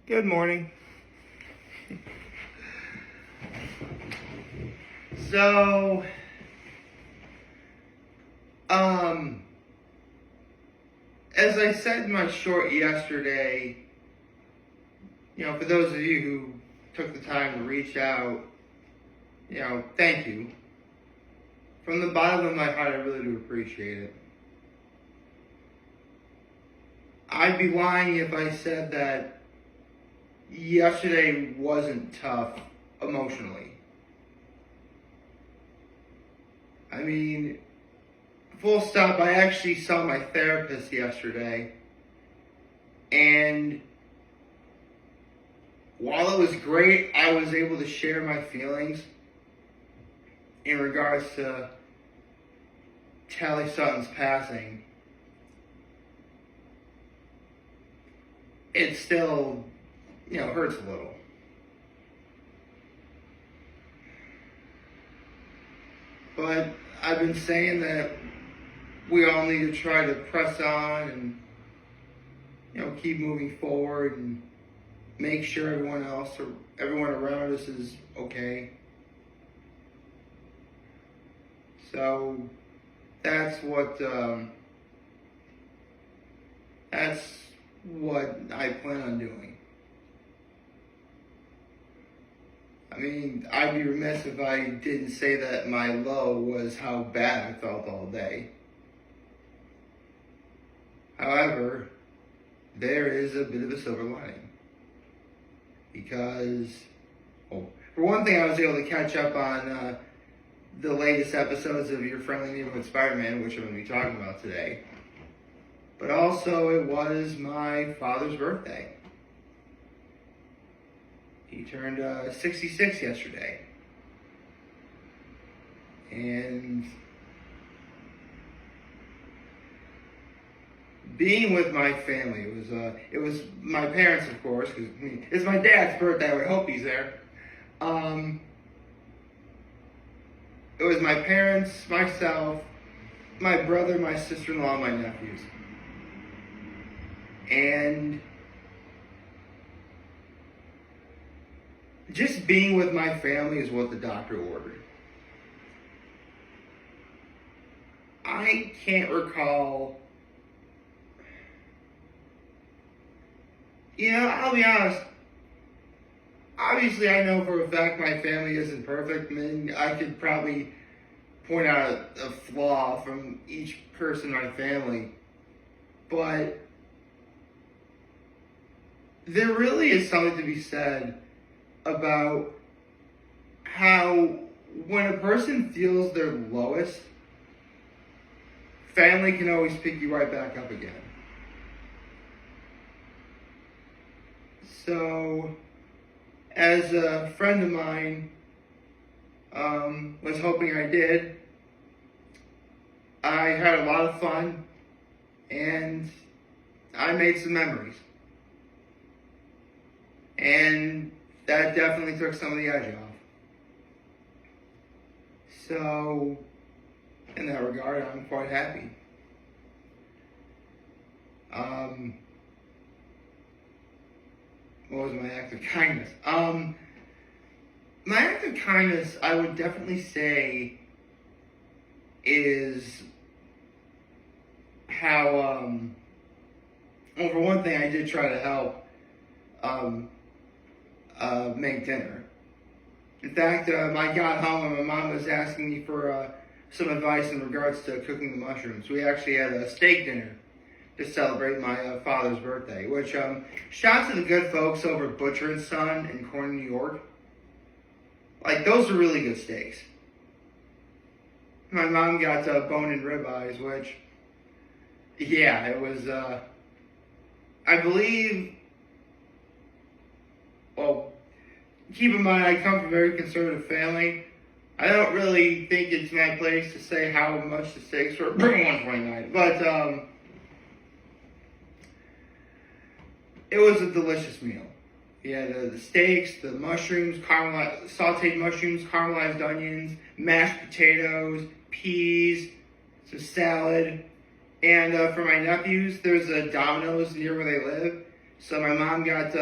Good morning. So, as I said in my short yesterday, for those of you who took the time to reach out, thank you. From the bottom of my heart, I really do appreciate it. I'd be lying if I said that yesterday wasn't tough emotionally. I mean, full stop, I actually saw my therapist yesterday, and while it was great, I was able to share my feelings in regards to Tally Sutton's passing. It still, hurts a little. But I've been saying that we all need to try to press on and, keep moving forward and make sure everyone around us is okay. So that's what I plan on doing. I mean, I'd be remiss if I didn't say that my low was how bad I felt all day. However, there is a bit of a silver lining. Because, for one thing, I was able to catch up on the latest episodes of Your Friendly Neighborhood Spider-Man, which I'm going to be talking about today. But also, it was my father's birthday. He turned 66 yesterday. And being with my family, it was my parents, of course, because it's my dad's birthday. I would hope he's there. It was my parents, myself, my brother, my sister-in-law, and my nephews. And just being with my family is what the doctor ordered. I can't recall. I'll be honest. Obviously, I know for a fact my family isn't perfect. I mean, I could probably point out a flaw from each person in my family. But there really is something to be said about how when a person feels their lowest, family can always pick you right back up again. So, as a friend of mine was hoping I did, I had a lot of fun and I made some memories. And that definitely took some of the edge off. So, in that regard, I'm quite happy. What was my act of kindness? My act of kindness, I would definitely say, is how, for one thing, I did try to help make dinner. In fact, I got home and my mom was asking me for some advice in regards to cooking the mushrooms. We actually had a steak dinner to celebrate my father's birthday, which, shout to the good folks over at Butcher and Son in Corning, New York. Like, those are really good steaks. My mom got bone-in ribeyes, which, yeah, it was, I believe, well, keep in mind, I come from a very conservative family. I don't really think it's my place to say how much the steaks were. Bring 129. But, it was a delicious meal. Yeah, the steaks, the mushrooms, sauteed mushrooms, caramelized onions, mashed potatoes, peas, some salad. And for my nephews, there's a Domino's near where they live. So my mom got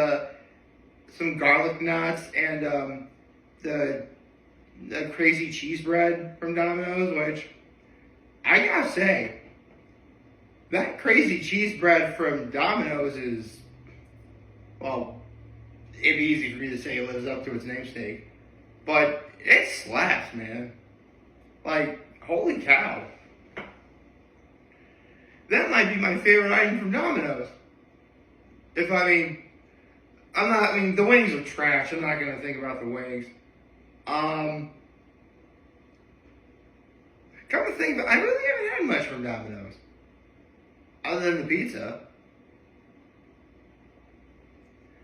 some garlic knots and the crazy cheese bread from Domino's, which I gotta say, that crazy cheese bread from Domino's is, well, it'd be easy for me to say it lives up to its namesake, but it slaps, man. Like, holy cow. That might be my favorite item from Domino's. The wings are trash. I'm not gonna think about the wings. Come to think of it, I really haven't had much from Domino's. Other than the pizza.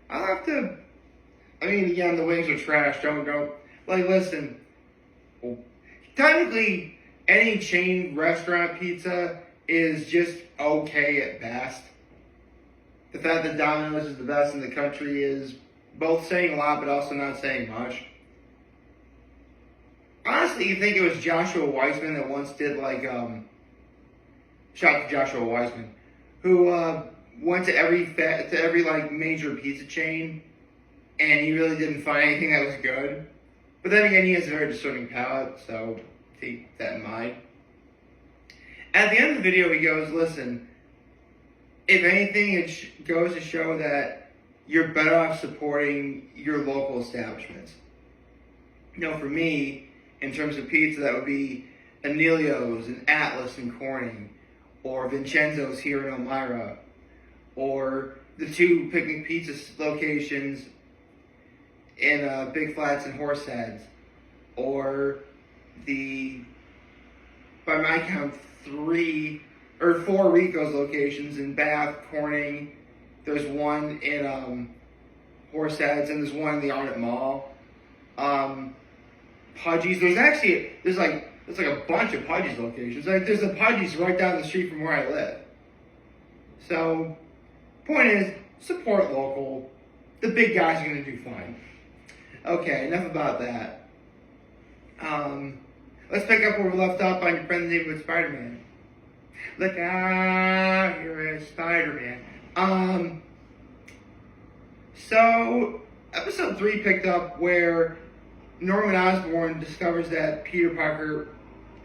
I'll have to, again, the wings are trash. Don't, listen. Technically, any chain restaurant pizza is just okay at best. The fact that Domino's is the best in the country is both saying a lot, but also not saying much. Honestly, you think it was Joshua Weissman that once did shout out to Joshua Weissman, who went to every major pizza chain, and he really didn't find anything that was good. But then again, he has a very discerning palate, so keep that in mind. At the end of the video, he goes, listen, if anything, it goes to show that you're better off supporting your local establishments. For me, in terms of pizza, that would be Anelio's and Atlas and Corning, or Vincenzo's here in Elmira, or the two Picnic Pizza locations in Big Flats and Horseheads, or by my count, 3 or 4 Rico's locations in Bath, Corning. There's one in Horseheads, and there's one in the Arnott Mall. Pudgy's. There's like a bunch of Pudgy's locations. There's a Pudgy's right down the street from where I live. So, point is, support local. The big guys are gonna do fine. Okay, enough about that. Let's pick up where we left off on your friend Neighborhood Spider-Man. Look out, here is Spider-Man. So, episode 3 picked up where Norman Osborn discovers that Peter Parker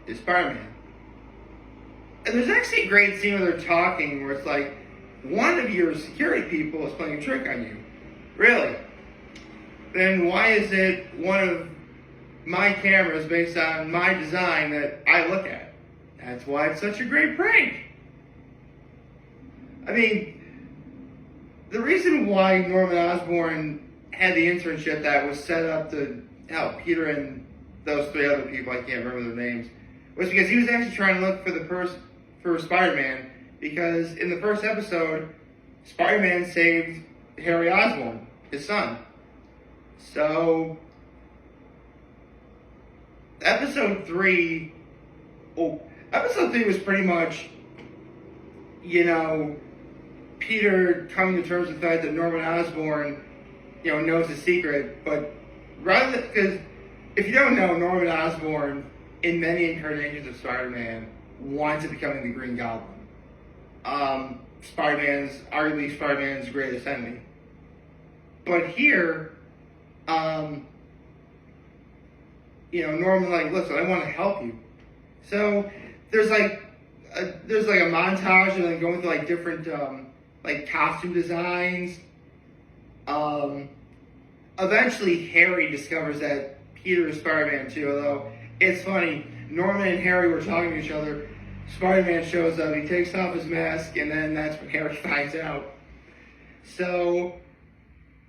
is Spider-Man. And there's actually a great scene where they're talking where it's like, one of your security people is playing a trick on you. Really? Then why is it one of my cameras based on my design that I look at? That's why it's such a great prank. The reason why Norman Osborn had the internship that was set up to help Peter and those 3 other people, I can't remember their names, was because he was actually trying to look for Spider-Man, because in the first episode, Spider-Man saved Harry Osborn, his son. So, episode 3 was pretty much, Peter coming to terms with the fact that Norman Osborn, knows the secret, but because if you don't know, Norman Osborn, in many incarnations of Spider-Man, winds up becoming the Green Goblin. Arguably Spider-Man's greatest enemy. But here, Norman listen, I want to help you. So there's a montage of them going through different costume designs. Eventually Harry discovers that Peter is Spider-Man too, although it's funny, Norman and Harry were talking to each other, Spider-Man shows up, he takes off his mask, and then that's when Harry finds out. So,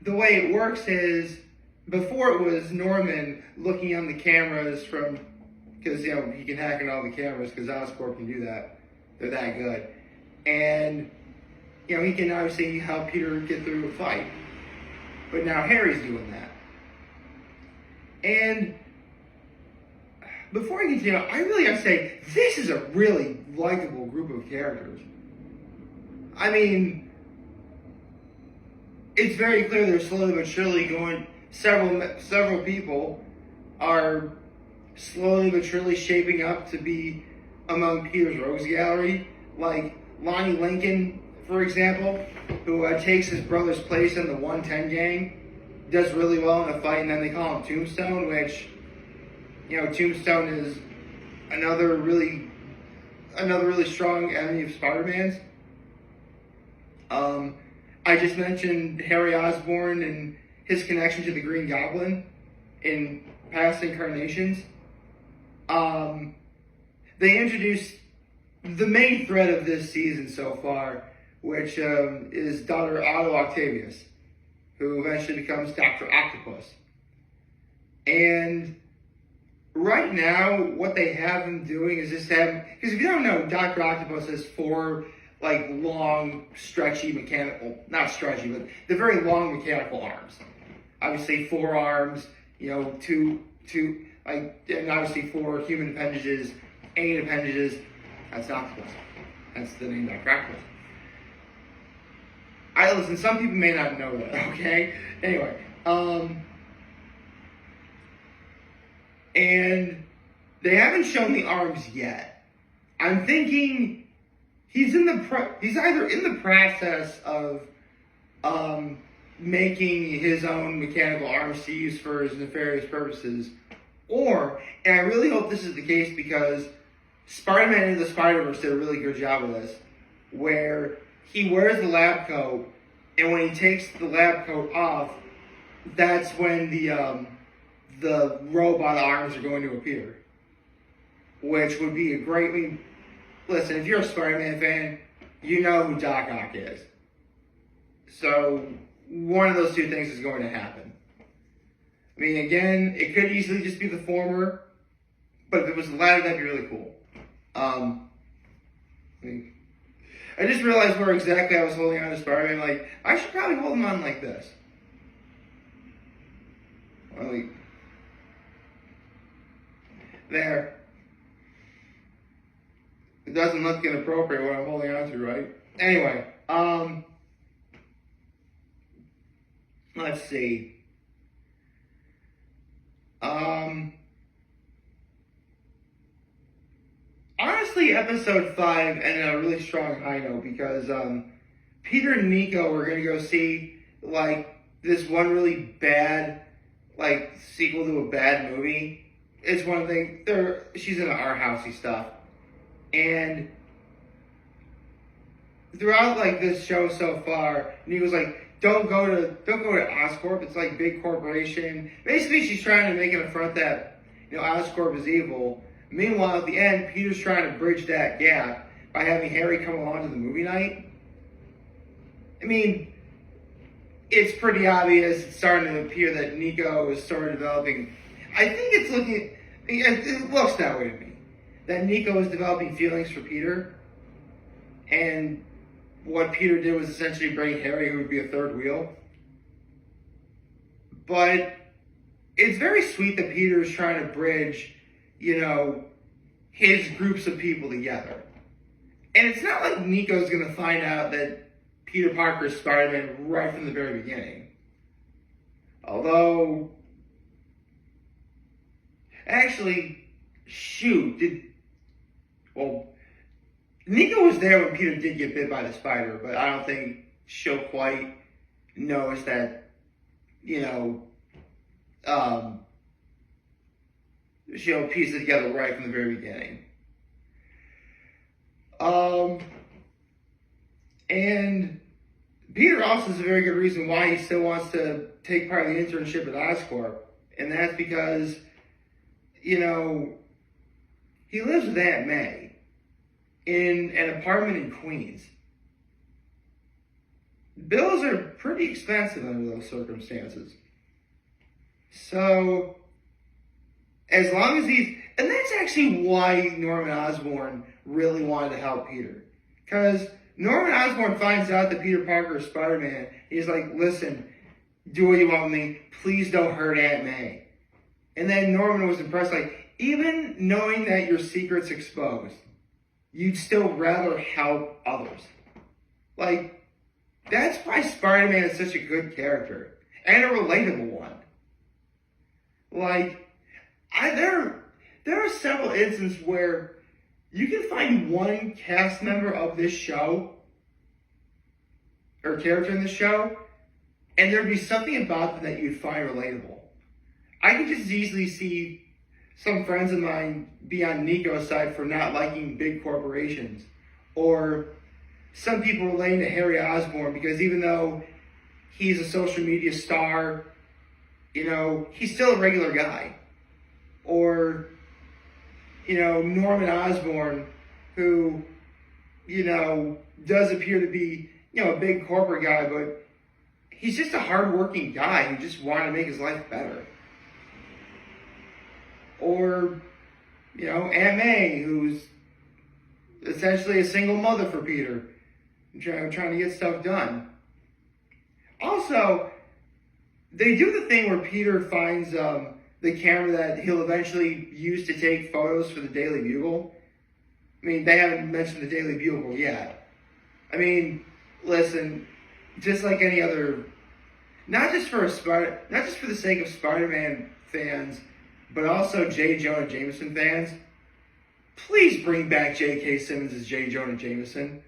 the way it works is, before it was Norman looking on the cameras because, he can hack in all the cameras, because Oscorp can do that. They're that good. And, he can obviously help Peter get through a fight. But now Harry's doing that. And before I continue, I really gotta say, this is a really likable group of characters. It's very clear they're slowly but surely going, several people are slowly but surely shaping up to be among Peter's rogues gallery, like Lonnie Lincoln, for example, who takes his brother's place in the 110 gang. does really well in a fight, and then they call him Tombstone, which, Tombstone is another really strong enemy of Spider-Man's. I just mentioned Harry Osborn and his connection to the Green Goblin in past incarnations. They introduced the main thread of this season so far, which is Dr. Otto Octavius, who eventually becomes Dr. Octopus. And right now, what they have him doing is just because if you don't know, Dr. Octopus has four long, stretchy not stretchy, but the very long mechanical arms. Obviously, 4 arms, two, and obviously 4 human appendages, 8 appendages. That's Octopus. That's the name Dr. Octopus. Listen, some people may not know that, okay? Anyway, and they haven't shown the arms yet. I'm thinking he's either in the process of making his own mechanical arms to use for his nefarious purposes, and I really hope this is the case because Spider-Man Into the Spider-Verse did a really good job of this, where he wears the lab coat, and when he takes the lab coat off, that's when the robot arms are going to appear, which would be a great. Listen, if you're a Spider-Man fan, you know who Doc Ock is. So one of those two things is going to happen. I mean, again, it could easily just be the former, but if it was the latter, that'd be really cool. I just realized where exactly I was holding on to Spider-Man. I should probably hold him on like this. There. It doesn't look inappropriate what I'm holding on to, right? Anyway, let's see. Honestly, episode 5 ended on a really strong high note because Peter and Nico were gonna go see this one really bad sequel to a bad movie. It's one thing. She's into our housey stuff, and throughout this show so far, Nico's don't go to Oscorp. It's big corporation. Basically, she's trying to make an affront that Oscorp is evil. Meanwhile, at the end, Peter's trying to bridge that gap by having Harry come along to the movie night. I mean, it's pretty obvious. It's starting to appear that Nico is sort of developing. I think it looks that way to me. That Nico is developing feelings for Peter, and what Peter did was essentially bring Harry, who would be a third wheel. But it's very sweet that Peter is trying to bridge, his groups of people together. And it's not like Nico's going to find out that Peter Parker is Spider-Man right from the very beginning. Although, actually, Nico was there when Peter did get bit by the spider, but I don't think she'll quite notice that, she'll piece it together right from the very beginning. And Peter also is a very good reason why he still wants to take part in the internship at Oscorp. And that's because, he lives with Aunt May in an apartment in Queens. Bills are pretty expensive under those circumstances. So, as long as and that's actually why Norman Osborn really wanted to help Peter. Because Norman Osborn finds out that Peter Parker is Spider-Man. He's like, listen, do what you want with me. Please don't hurt Aunt May. And then Norman was impressed, even knowing that your secret's exposed, you'd still rather help others. That's why Spider-Man is such a good character. And a relatable one. There are several instances where you can find one cast member of this show, or character in the show, and there'd be something about them that you'd find relatable. I could just easily see some friends of mine be on Nico's side for not liking big corporations, or some people relating to Harry Osborn because even though he's a social media star, he's still a regular guy. Or, Norman Osborn, who, does appear to be, a big corporate guy, but he's just a hardworking guy who just wanted to make his life better. Or, Aunt May, who's essentially a single mother for Peter, trying to get stuff done. Also, they do the thing where Peter finds the camera that he'll eventually use to take photos for the Daily Bugle. I mean, they haven't mentioned the Daily Bugle yet. I mean, listen, just like any other, not just for the sake of Spider-Man fans, but also J. Jonah Jameson fans, please bring back J.K. Simmons as J. Jonah Jameson.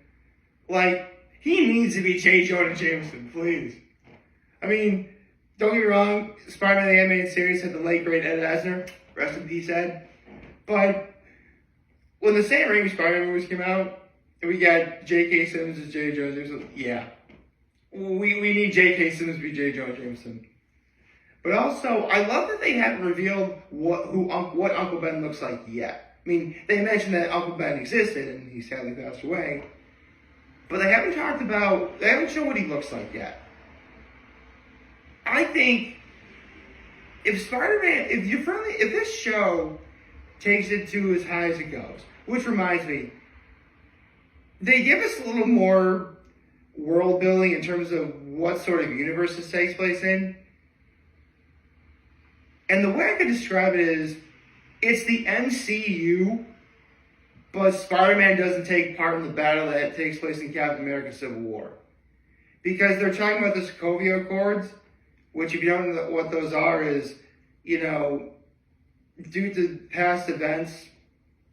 He needs to be J. Jonah Jameson, please. I mean, don't get me wrong, Spider-Man the Animated Series had the late great Ed Asner, rest in peace, Ed. But when the Sam Raimi Spider-Man movies came out, and we got J.K. Simmons as J. Jonah Jameson, yeah. We need J.K. Simmons to be J. Jonah Jameson. But also, I love that they haven't revealed what Uncle Ben looks like yet. I mean, they mentioned that Uncle Ben existed and he sadly passed away, but they haven't shown what he looks like yet. I think if this show takes it to as high as it goes, which reminds me, they give us a little more world building in terms of what sort of universe this takes place in. And the way I could describe it is, it's the MCU, but Spider-Man doesn't take part in the battle that takes place in Captain America Civil War. Because they're talking about the Sokovia Accords, which if you don't know what those are is, due to past events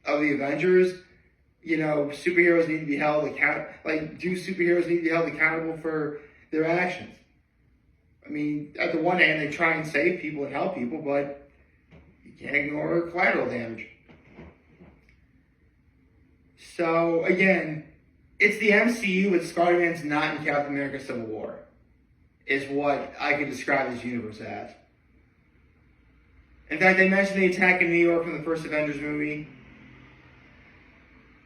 of the Avengers, superheroes need to be held accountable for their actions. I mean, at the one hand, they try and save people and help people, but you can't ignore collateral damage. So, again, it's the MCU, but Spider-Man's not in Captain America Civil War, is what I could describe this universe as. In fact, they mentioned the attack in New York from the first Avengers movie.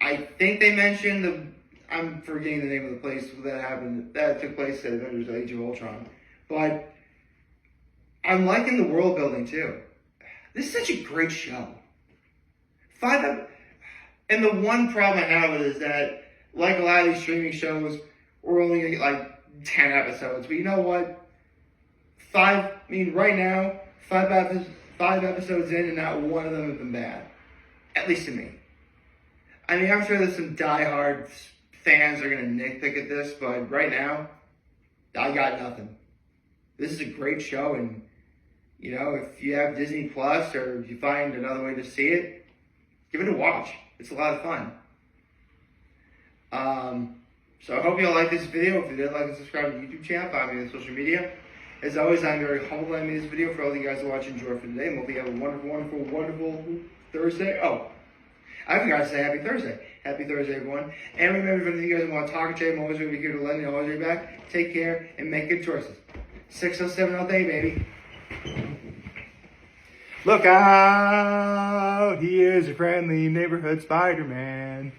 I think they mentioned I'm forgetting the name of the place that took place at Avengers Age of Ultron. But I'm liking the world building too. This is such a great show. And the one problem I have with it is that, like a lot of these streaming shows, we're only going to get 10 episodes. But you know what? Right now, 5 episodes in and not one of them have been bad. At least to me. I mean, I'm sure there's some diehard fans that are going to nitpick at this, but right now, I got nothing. This is a great show, and, if you have Disney Plus or if you find another way to see it, give it a watch. It's a lot of fun. So I hope you all like this video. If you did, like and subscribe to the YouTube channel, follow me on social media. As always, I'm very humbled I made this video for all you guys to watch and enjoy for today. And hope you have a wonderful, wonderful, wonderful Thursday. Oh, I forgot to say Happy Thursday. Happy Thursday, everyone. And remember, if you guys want to talk or chat, I'm always going to be here to lend you, always be back. Take care and make good choices. 607 all day, baby. Look out! He is your friendly neighborhood Spider-Man.